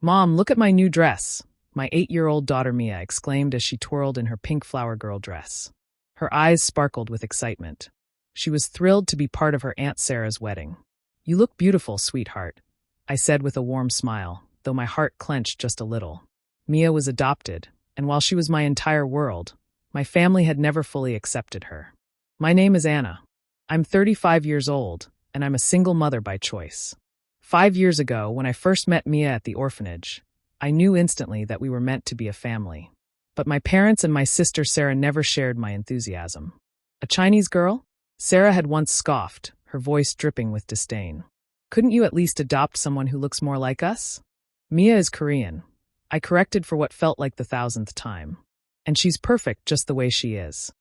"Mom, look at my new dress," my 8-year-old daughter Mia exclaimed as she twirled in her pink flower girl dress. Her eyes sparkled with excitement. She was thrilled to be part of her Aunt Sarah's wedding. "You look beautiful, sweetheart," I said with a warm smile, though my heart clenched just a little. Mia was adopted, and while she was my entire world, my family had never fully accepted her. "My name is Anna. I'm 35 years old, and I'm a single mother by choice. 5 years ago, when I first met Mia at the orphanage, I knew instantly that we were meant to be a family. But my parents and my sister Sarah never shared my enthusiasm." "A Chinese girl?" Sarah had once scoffed, her voice dripping with disdain. "Couldn't you at least adopt someone who looks more like us?" "Mia is Korean," I corrected for what felt like the 1000th time. "And she's perfect just the way she is."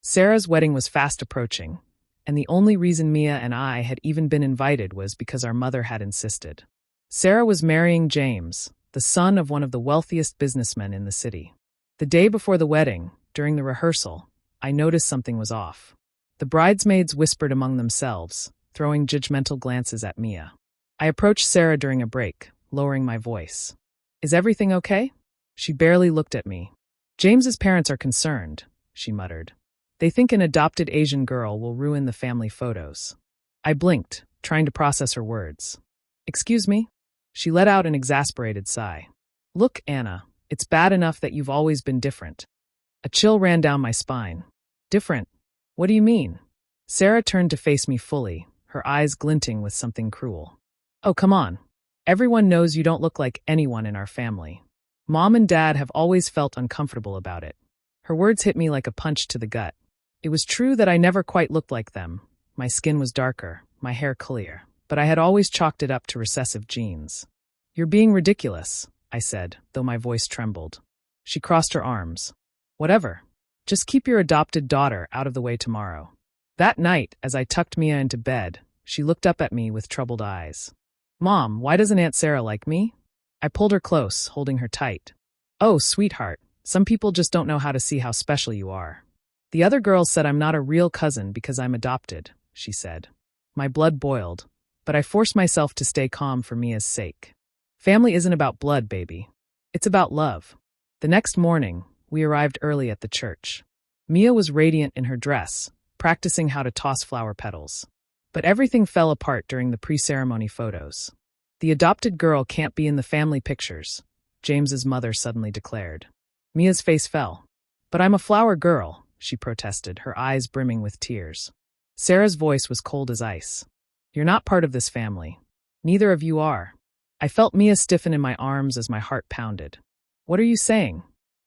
Sarah's wedding was fast approaching, and the only reason Mia and I had even been invited was because our mother had insisted. Sarah was marrying James, the son of one of the wealthiest businessmen in the city. The day before the wedding, during the rehearsal, I noticed something was off. The bridesmaids whispered among themselves, throwing judgmental glances at Mia. I approached Sarah during a break, lowering my voice. "Is everything okay?" She barely looked at me. "James's parents are concerned," she muttered. "They think an adopted Asian girl will ruin the family photos." I blinked, trying to process her words. "Excuse me?" She let out an exasperated sigh. "Look, Anna, it's bad enough that you've always been different." A chill ran down my spine. "Different? What do you mean?" Sarah turned to face me fully, her eyes glinting with something cruel. "Oh, come on. Everyone knows you don't look like anyone in our family. Mom and Dad have always felt uncomfortable about it." Her words hit me like a punch to the gut. It was true that I never quite looked like them. My skin was darker, my hair clear, but I had always chalked it up to recessive genes. "You're being ridiculous," I said, though my voice trembled. She crossed her arms. "Whatever. Just keep your adopted daughter out of the way tomorrow." That night, as I tucked Mia into bed, she looked up at me with troubled eyes. "Mom, why doesn't Aunt Sarah like me?" I pulled her close, holding her tight. "Oh, sweetheart, some people just don't know how to see how special you are. The other girls said I'm not a real cousin because I'm adopted," she said. My blood boiled, but I forced myself to stay calm for Mia's sake. Family isn't about blood, baby. It's about love. The next morning, we arrived early at the church. Mia was radiant in her dress, practicing how to toss flower petals. But everything fell apart during the pre-ceremony photos. "The adopted girl can't be in the family pictures," James's mother suddenly declared. Mia's face fell. "But I'm a flower girl," she protested, her eyes brimming with tears. Sarah's voice was cold as ice. "You're not part of this family. Neither of you are." I felt Mia stiffen in my arms as my heart pounded. "What are you saying?"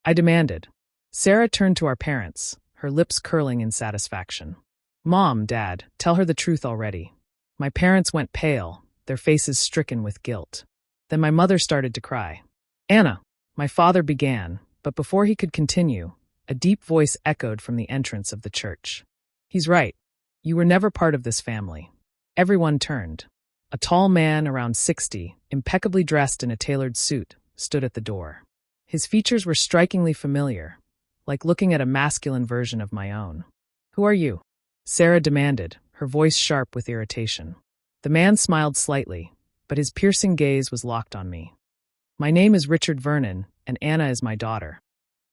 I demanded. Sarah turned to our parents, her lips curling in satisfaction. "Mom, Dad, tell her the truth already." My parents went pale, their faces stricken with guilt. Then my mother started to cry. "Anna," my father began, but before he could continue, a deep voice echoed from the entrance of the church. "He's right. You were never part of this family." Everyone turned. A tall man, around 60, impeccably dressed in a tailored suit, stood at the door. His features were strikingly familiar, like looking at a masculine version of my own. "Who are you?" Sarah demanded, her voice sharp with irritation. The man smiled slightly, but his piercing gaze was locked on me. "My name is Richard Vernon, and Anna is my daughter."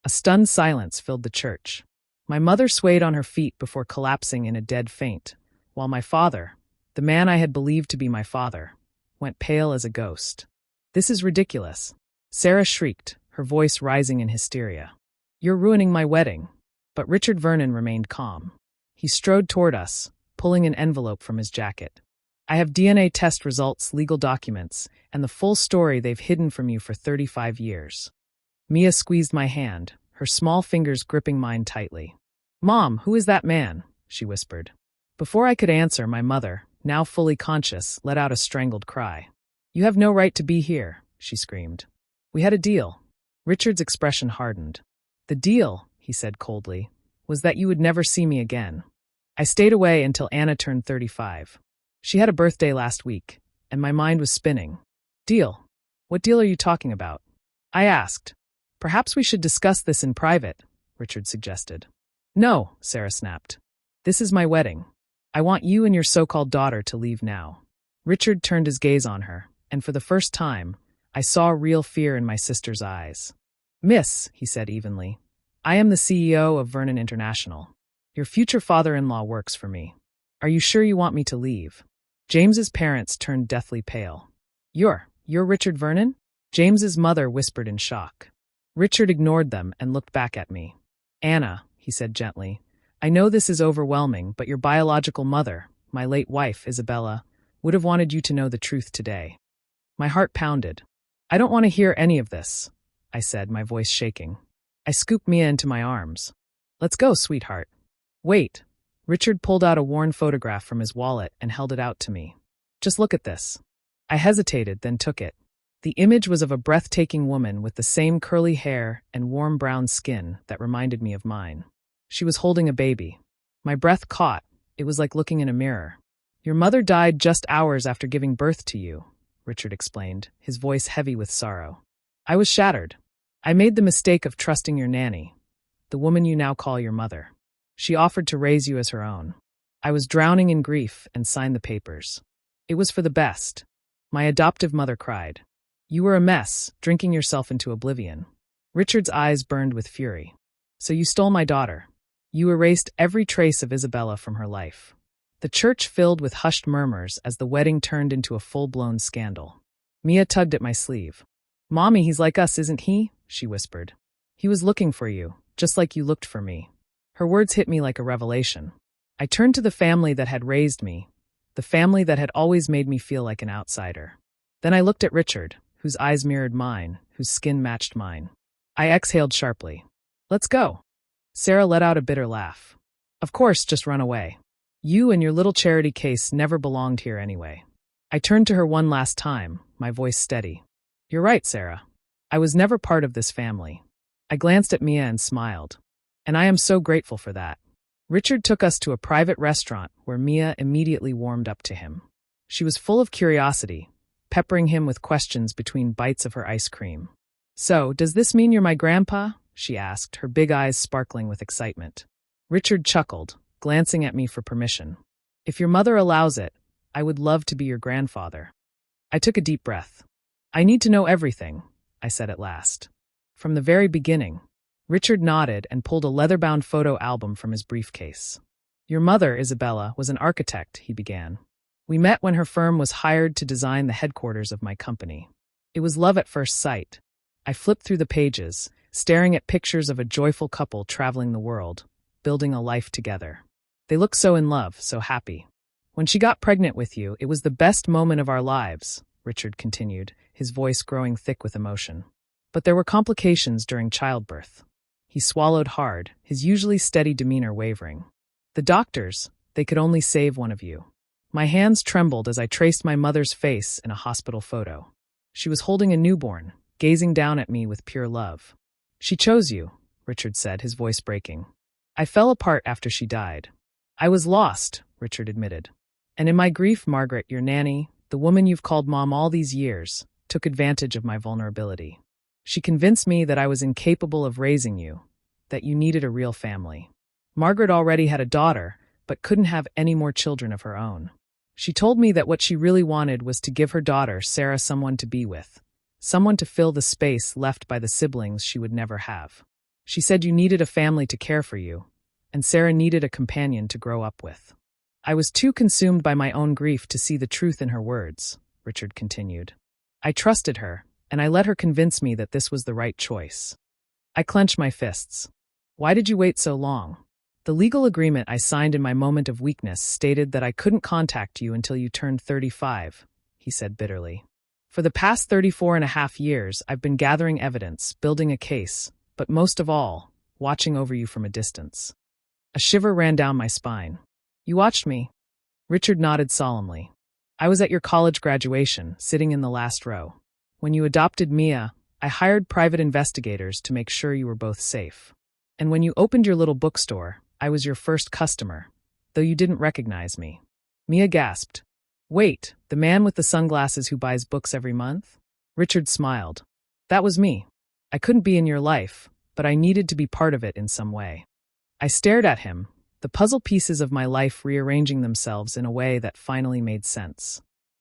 A stunned silence filled the church. My mother swayed on her feet before collapsing in a dead faint, while my father, the man I had believed to be my father, went pale as a ghost. "This is ridiculous," Sarah shrieked, her voice rising in hysteria. "You're ruining my wedding." But Richard Vernon remained calm. He strode toward us, pulling an envelope from his jacket. "I have DNA test results, legal documents, and the full story they've hidden from you for 35 years. Mia squeezed my hand, her small fingers gripping mine tightly. "Mom, who is that man?" she whispered. Before I could answer, my mother, now fully conscious, let out a strangled cry. "You have no right to be here," she screamed. "We had a deal." Richard's expression hardened. "The deal," he said coldly, "was that you would never see me again. I stayed away until Anna turned 35. She had a birthday last week, and my mind was spinning. Deal? What deal are you talking about?" I asked. "Perhaps we should discuss this in private," Richard suggested. "No," Sarah snapped. "This is my wedding. I want you and your so-called daughter to leave now." Richard turned his gaze on her, and for the first time, I saw real fear in my sister's eyes. "Miss," he said evenly, "I am the CEO of Vernon International. Your future father-in-law works for me. Are you sure you want me to leave?" James's parents turned deathly pale. You're Richard Vernon?" James's mother whispered in shock. Richard ignored them and looked back at me. "Anna," he said gently, "I know this is overwhelming, but your biological mother, my late wife, Isabella, would have wanted you to know the truth today." My heart pounded. "I don't want to hear any of this," I said, my voice shaking. I scooped Mia into my arms. "Let's go, sweetheart." "Wait." Richard pulled out a worn photograph from his wallet and held it out to me. "Just look at this." I hesitated, then took it. The image was of a breathtaking woman with the same curly hair and warm brown skin that reminded me of mine. She was holding a baby. My breath caught. It was like looking in a mirror. "Your mother died just hours after giving birth to you," Richard explained, his voice heavy with sorrow. I was shattered. "I made the mistake of trusting your nanny, the woman you now call your mother. She offered to raise you as her own. I was drowning in grief and signed the papers. It was for the best." My adoptive mother cried. "You were a mess, drinking yourself into oblivion." Richard's eyes burned with fury. "So you stole my daughter. You erased every trace of Isabella from her life." The church filled with hushed murmurs as the wedding turned into a full-blown scandal. Mia tugged at my sleeve. "Mommy, he's like us, isn't he?" she whispered. "He was looking for you, just like you looked for me." Her words hit me like a revelation. I turned to the family that had raised me, the family that had always made me feel like an outsider. Then I looked at Richard, whose eyes mirrored mine, whose skin matched mine. I exhaled sharply. "Let's go." Sarah let out a bitter laugh. "Of course, just run away. You and your little charity case never belonged here anyway." I turned to her one last time, my voice steady. "You're right, Sarah. I was never part of this family." I glanced at Mia and smiled. "And I am so grateful for that." Richard took us to a private restaurant where Mia immediately warmed up to him. She was full of curiosity, peppering him with questions between bites of her ice cream. "So, does this mean you're my grandpa?" she asked, her big eyes sparkling with excitement. Richard chuckled, glancing at me for permission. "If your mother allows it, I would love to be your grandfather." I took a deep breath. "I need to know everything," I said at last. "From the very beginning." Richard nodded and pulled a leather-bound photo album from his briefcase. "Your mother, Isabella, was an architect," he began. "We met when her firm was hired to design the headquarters of my company. It was love at first sight." I flipped through the pages, staring at pictures of a joyful couple traveling the world, building a life together. "They look so in love, so happy. When she got pregnant with you, it was the best moment of our lives," Richard continued, his voice growing thick with emotion. "But there were complications during childbirth." He swallowed hard, his usually steady demeanor wavering. "The doctors, they could only save one of you." My hands trembled as I traced my mother's face in a hospital photo. She was holding a newborn, gazing down at me with pure love. "She chose you," Richard said, his voice breaking. "I fell apart after she died." "I was lost," Richard admitted. "And in my grief, Margaret, your nanny, the woman you've called Mom all these years, took advantage of my vulnerability. She convinced me that I was incapable of raising you, that you needed a real family. Margaret already had a daughter, but couldn't have any more children of her own. She told me that what she really wanted was to give her daughter, Sarah, someone to be with, someone to fill the space left by the siblings she would never have. She said you needed a family to care for you, and Sarah needed a companion to grow up with." "I was too consumed by my own grief to see the truth in her words," Richard continued. "I trusted her, and I let her convince me that this was the right choice." I clenched my fists. "Why did you wait so long?" "The legal agreement I signed in my moment of weakness stated that I couldn't contact you until you turned 35, he said bitterly. "For the past 34.5 years, I've been gathering evidence, building a case, but most of all, watching over you from a distance." A shiver ran down my spine. "You watched me?" Richard nodded solemnly. "I was at your college graduation, sitting in the last row. When you adopted Mia, I hired private investigators to make sure you were both safe. And when you opened your little bookstore, I was your first customer, though you didn't recognize me." Mia gasped. "Wait, the man with the sunglasses who buys books every month?" Richard smiled. "That was me. I couldn't be in your life, but I needed to be part of it in some way." I stared at him, the puzzle pieces of my life rearranging themselves in a way that finally made sense.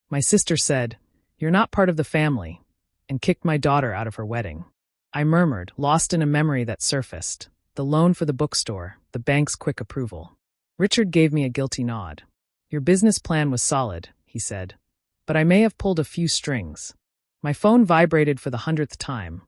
My sister said, "You're not part of the family, and kicked my daughter out of her wedding. I murmured, lost in a memory that surfaced. The loan for the bookstore, the bank's quick approval. Richard gave me a guilty nod. Your business plan was solid, he said. But I may have pulled a few strings. My phone vibrated for the 100th time.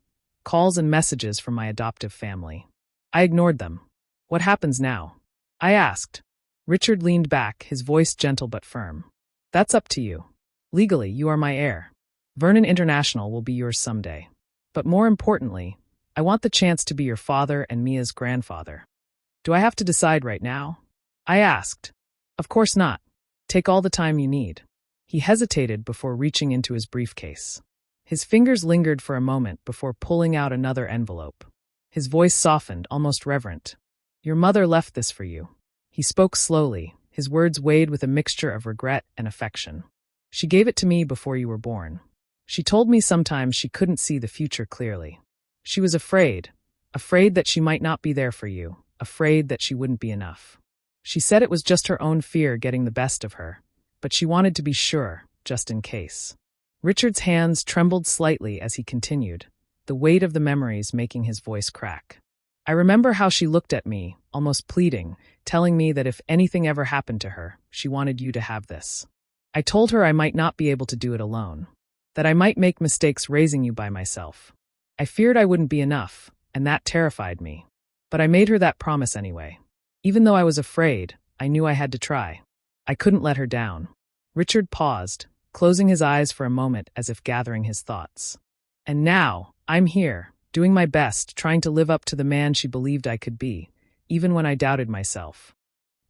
Calls and messages from my adoptive family. I ignored them. What happens now? I asked. Richard leaned back, his voice gentle but firm. That's up to you. Legally, you are my heir. Vernon International will be yours someday. But more importantly, I want the chance to be your father and Mia's grandfather. Do I have to decide right now? I asked. Of course not. Take all the time you need. He hesitated before reaching into his briefcase. His fingers lingered for a moment before pulling out another envelope. His voice softened, almost reverent. Your mother left this for you. He spoke slowly, his words weighed with a mixture of regret and affection. She gave it to me before you were born. She told me sometimes she couldn't see the future clearly. She was afraid that she might not be there for you, afraid that she wouldn't be enough. She said it was just her own fear getting the best of her, but she wanted to be sure, just in case. Richard's hands trembled slightly as he continued, the weight of the memories making his voice crack. I remember how she looked at me, almost pleading, telling me that if anything ever happened to her, she wanted you to have this. I told her I might not be able to do it alone, that I might make mistakes raising you by myself. I feared I wouldn't be enough, and that terrified me. But I made her that promise anyway. Even though I was afraid, I knew I had to try. I couldn't let her down. Richard paused, closing his eyes for a moment as if gathering his thoughts. And now, I'm here, doing my best, trying to live up to the man she believed I could be, even when I doubted myself.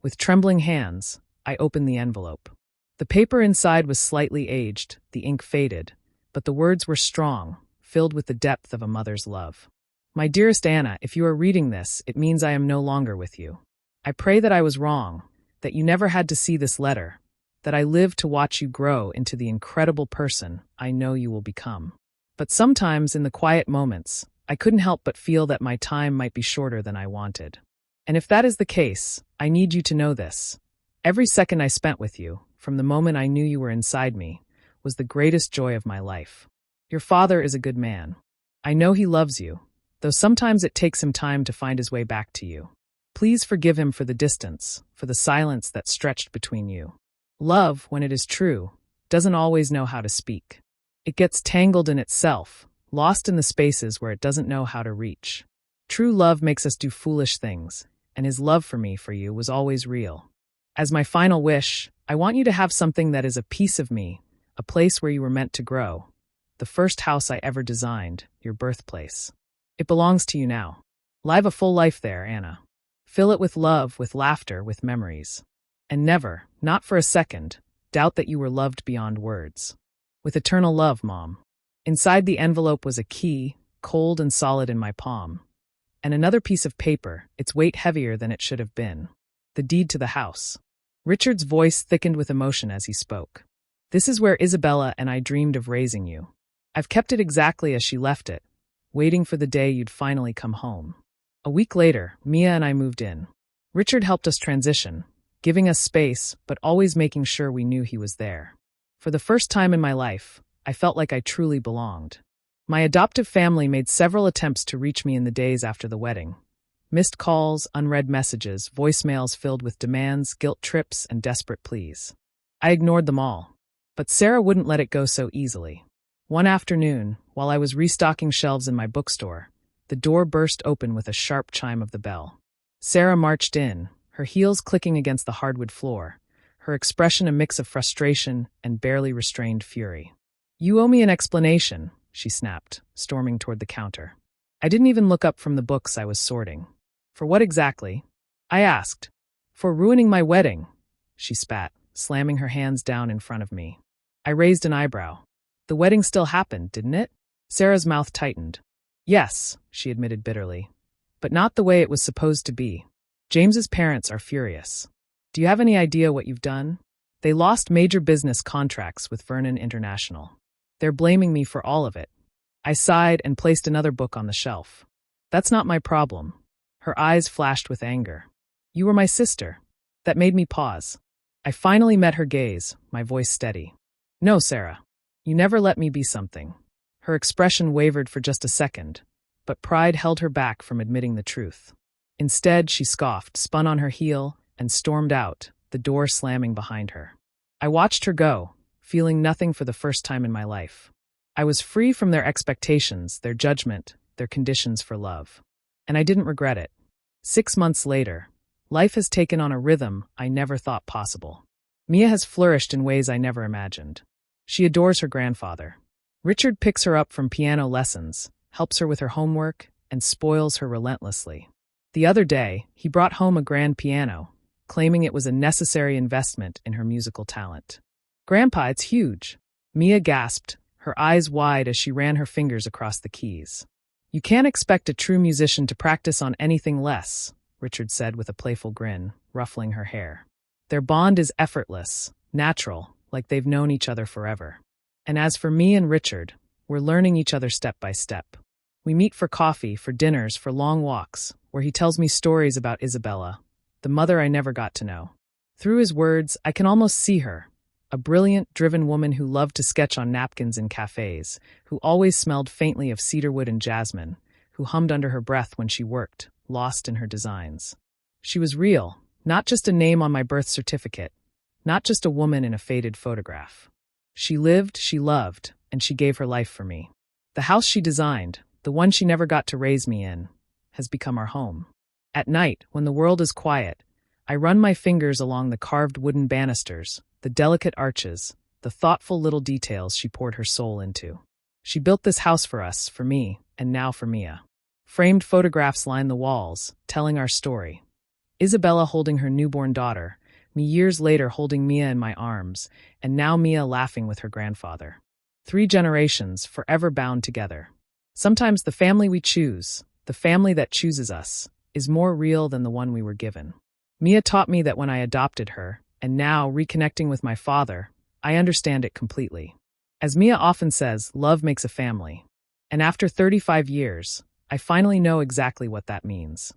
With trembling hands, I opened the envelope. The paper inside was slightly aged, the ink faded, but the words were strong, filled with the depth of a mother's love. My dearest Anna, if you are reading this, it means I am no longer with you. I pray that I was wrong, that you never had to see this letter, that I lived to watch you grow into the incredible person I know you will become. But sometimes, in the quiet moments, I couldn't help but feel that my time might be shorter than I wanted. And if that is the case, I need you to know this. Every second I spent with you, from the moment I knew you were inside me, was the greatest joy of my life. Your father is a good man. I know he loves you, though sometimes it takes him time to find his way back to you. Please forgive him for the distance, for the silence that stretched between you. Love, when it is true, doesn't always know how to speak. It gets tangled in itself, lost in the spaces where it doesn't know how to reach. True love makes us do foolish things, and his love for you was always real. As my final wish, I want you to have something that is a piece of me, a place where you were meant to grow. The first house I ever designed, your birthplace. It belongs to you now. Live a full life there, Anna. Fill it with love, with laughter, with memories. And never, not for a second, doubt that you were loved beyond words. With eternal love, Mom. Inside the envelope was a key, cold and solid in my palm. And another piece of paper, its weight heavier than it should have been. The deed to the house. Richard's voice thickened with emotion as he spoke. This is where Isabella and I dreamed of raising you. I've kept it exactly as she left it, waiting for the day you'd finally come home. A week later, Mia and I moved in. Richard helped us transition, giving us space, but always making sure we knew he was there. For the first time in my life, I felt like I truly belonged. My adoptive family made several attempts to reach me in the days after the wedding. Missed calls, unread messages, voicemails filled with demands, guilt trips, and desperate pleas. I ignored them all. But Sarah wouldn't let it go so easily. One afternoon, while I was restocking shelves in my bookstore, the door burst open with a sharp chime of the bell. Sarah marched in, her heels clicking against the hardwood floor, her expression a mix of frustration and barely restrained fury. You owe me an explanation, she snapped, storming toward the counter. I didn't even look up from the books I was sorting. For what exactly? I asked. For ruining my wedding, she spat, slamming her hands down in front of me. I raised an eyebrow. The wedding still happened, didn't it? Sarah's mouth tightened. Yes, she admitted bitterly. But not the way it was supposed to be. James's parents are furious. Do you have any idea what you've done? They lost major business contracts with Vernon International. They're blaming me for all of it. I sighed and placed another book on the shelf. That's not my problem. Her eyes flashed with anger. You were my sister. That made me pause. I finally met her gaze, my voice steady. No, Sarah. You never let me be something. Her expression wavered for just a second, but pride held her back from admitting the truth. Instead, she scoffed, spun on her heel, and stormed out, the door slamming behind her. I watched her go, feeling nothing for the first time in my life. I was free from their expectations, their judgment, their conditions for love. And I didn't regret it. 6 months later, life has taken on a rhythm I never thought possible. Mia has flourished in ways I never imagined. She adores her grandfather. Richard picks her up from piano lessons, helps her with her homework, and spoils her relentlessly. The other day, he brought home a grand piano, claiming it was a necessary investment in her musical talent. "Grandpa, it's huge." Mia gasped, her eyes wide as she ran her fingers across the keys. "You can't expect a true musician to practice on anything less," Richard said with a playful grin, ruffling her hair. Their bond is effortless, natural, like they've known each other forever. And as for me and Richard, we're learning each other step by step. We meet for coffee, for dinners, for long walks, where he tells me stories about Isabella, the mother I never got to know. Through his words, I can almost see her, a brilliant, driven woman who loved to sketch on napkins in cafes, who always smelled faintly of cedarwood and jasmine, who hummed under her breath when she worked, lost in her designs. She was real, not just a name on my birth certificate, not just a woman in a faded photograph. She lived, she loved, and she gave her life for me. The house she designed, the one she never got to raise me in, has become our home. At night, when the world is quiet, I run my fingers along the carved wooden banisters, the delicate arches, the thoughtful little details she poured her soul into. She built this house for us, for me, and now for Mia. Framed photographs line the walls, telling our story. Isabella holding her newborn daughter, me years later holding Mia in my arms, and now Mia laughing with her grandfather. 3 generations, forever bound together. Sometimes the family we choose, the family that chooses us, is more real than the one we were given. Mia taught me that when I adopted her, and now, reconnecting with my father, I understand it completely. As Mia often says, love makes a family. And after 35 years, I finally know exactly what that means.